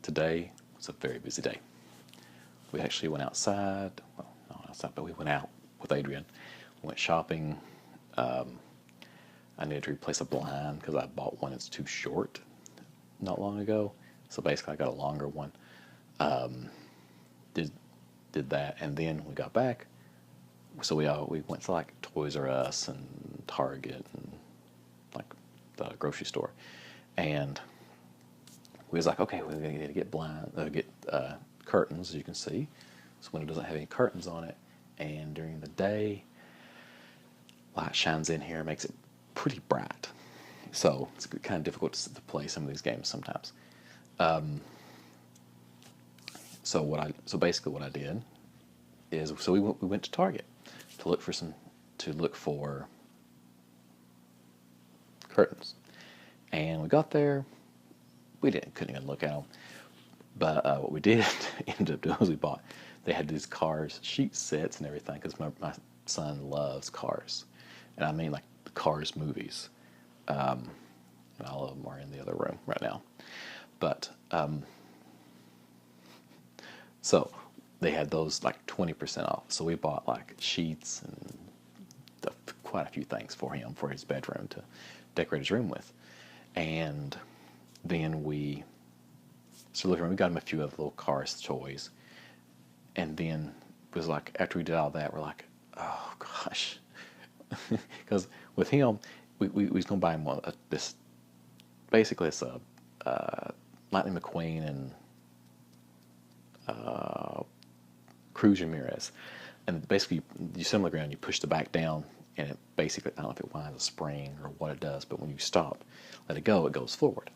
today was a very busy day. We actually went outside. Well, not outside, but we went out with Adrian. We went shopping. I needed to replace a blind because I bought one that's too short not long ago. So basically, I got a longer one. Did did that, and then we got back. So we went to like Toys R Us and Target and like the grocery store, and we was like, okay, we need to get curtains, as you can see. This window doesn't have any curtains on it, and during the day, light shines in here, makes it pretty bright. So it's kind of difficult to play some of these games sometimes. So basically what I did is we went to Target to look for curtains, and we got there. We couldn't even look at them, but what we did end up doing was they had these Cars sheet sets and everything because my son loves Cars, and I mean like the Cars movies, and all of them are in the other room right now, but so they had those like 20% off. So we bought like sheets and quite a few things for him for his bedroom to decorate his room with. And then we started looking around. We got him a few of the little Cars toys. And then it was like, after we did all that, we're like, oh gosh. Because with him, we was going to buy him basically it's a Lightning McQueen and Cruz Ramirez, and basically you sit on the ground, you push the back down, and it basically, I don't know if it winds a spring or what it does, but when you stop, let it go, it goes forward.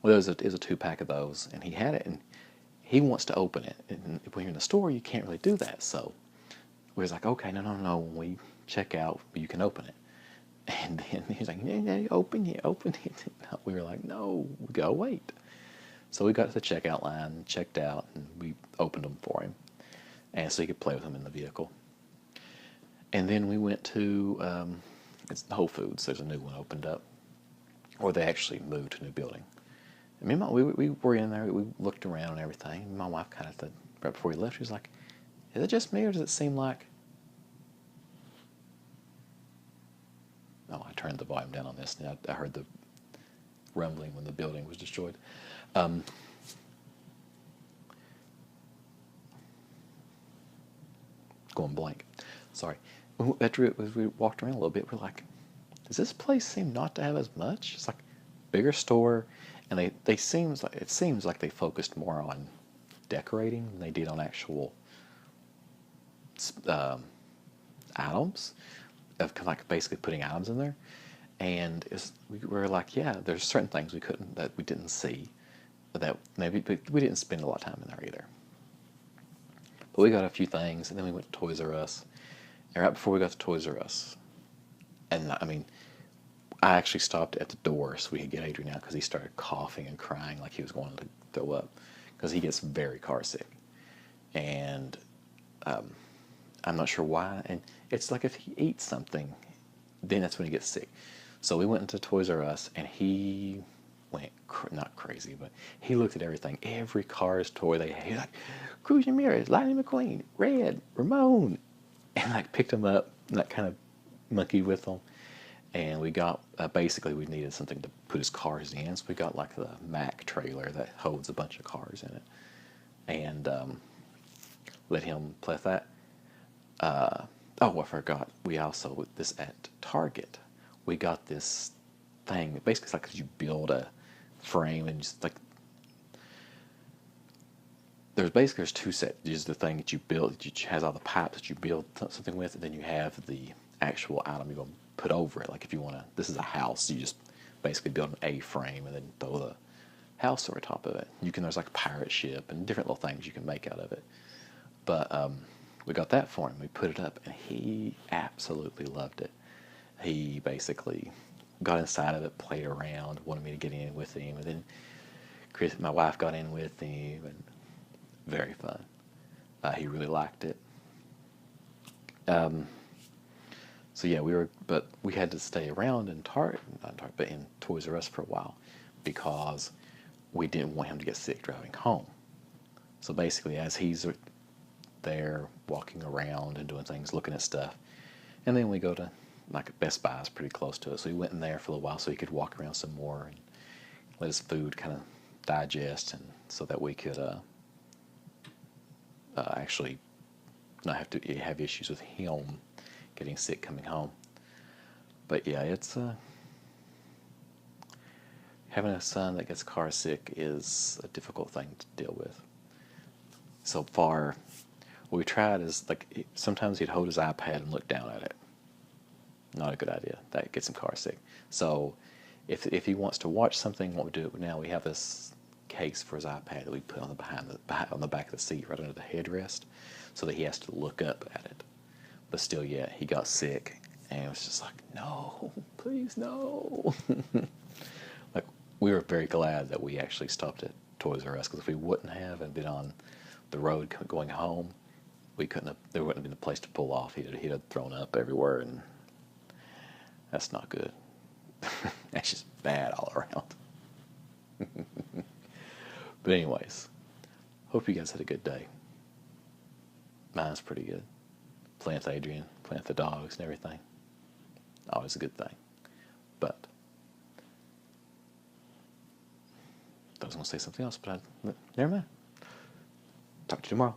Well, there's a 2-pack of those, and he had it, and he wants to open it, and when you're in the store, you can't really do that. So we was like, okay, no, when we check out, you can open it. And then he's like, yeah, open it. We were like, no, we gotta wait. So we got to the checkout line, checked out, and we opened them for him, and so he could play with them in the vehicle. And then we went to it's Whole Foods. There's a new one opened up, or they actually moved to a new building. And me and we were in there. We looked around and everything. And my wife kind of said right before we left, she was like, "Is it just me, or does it seem like?" Oh, I turned the volume down on this, and I heard the rumbling when the building was destroyed. Going blank. Sorry. After we walked around a little bit, we're like, does this place seem not to have as much? It's like a bigger store, and it seems like they focused more on decorating than they did on actual items, of like basically putting items in there. And we were like, yeah, there's certain things that we didn't see, that maybe, but we didn't spend a lot of time in there either. But we got a few things, and then we went to Toys R Us. And right before we got to Toys R Us, and I mean, I actually stopped at the door so we could get Adrian out because he started coughing and crying like he was going to throw up because he gets very car sick. And I'm not sure why. And it's like if he eats something, then that's when he gets sick. So we went into Toys R Us, and he went not crazy, but he looked at everything, every Cars toy they had. He was like, Cruz Ramirez, Lightning McQueen, Red, Ramon, and like picked them up and like kind of monkeyed with them. And we got basically we needed something to put his cars in, so we got like the Mack trailer that holds a bunch of cars in it, and let him play with that. Oh, I forgot. We also, with this at Target, we got this thing. Basically, it's like you build a frame and just like there's 2 sets. There's the thing that you build, that has all the pipes that you build something with, and then you have the actual item you're going to put over it. Like if you want to, this is a house, you just basically build an A-frame and then throw the house over top of it. There's like a pirate ship and different little things you can make out of it. But we got that for him. We put it up, and he absolutely loved it. He basically got inside of it, played around, wanted me to get in with him, and then my wife got in with him, and very fun. He really liked it. So yeah, but we had to stay around in in Toys R Us for a while because we didn't want him to get sick driving home. So basically, as he's there walking around and doing things, looking at stuff, and then we go to, like, Best Buy is pretty close to us, so we went in there for a little while so he could walk around some more and let his food kind of digest, and so that we could actually not have to have issues with him getting sick coming home. But yeah, it's having a son that gets car sick is a difficult thing to deal with. So far, what we tried is, like, sometimes he'd hold his iPad and look down at it. Not a good idea. That gets him car sick. So if he wants to watch something, what we do now, we have this case for his iPad that we put on the back of the seat, right under the headrest, so that he has to look up at it. But still, yeah, he got sick, and it was just like, no, please, no. Like, we were very glad that we actually stopped at Toys R Us, because if we wouldn't have and been on the road going home, we couldn't have. There wouldn't have been a place to pull off. He'd have thrown up everywhere, and that's not good. That's just bad all around. But anyways, hope you guys had a good day. Mine's pretty good. Playing with Adrian, playing with the dogs and everything. Always a good thing. But I was going to say something else, but never mind. Talk to you tomorrow.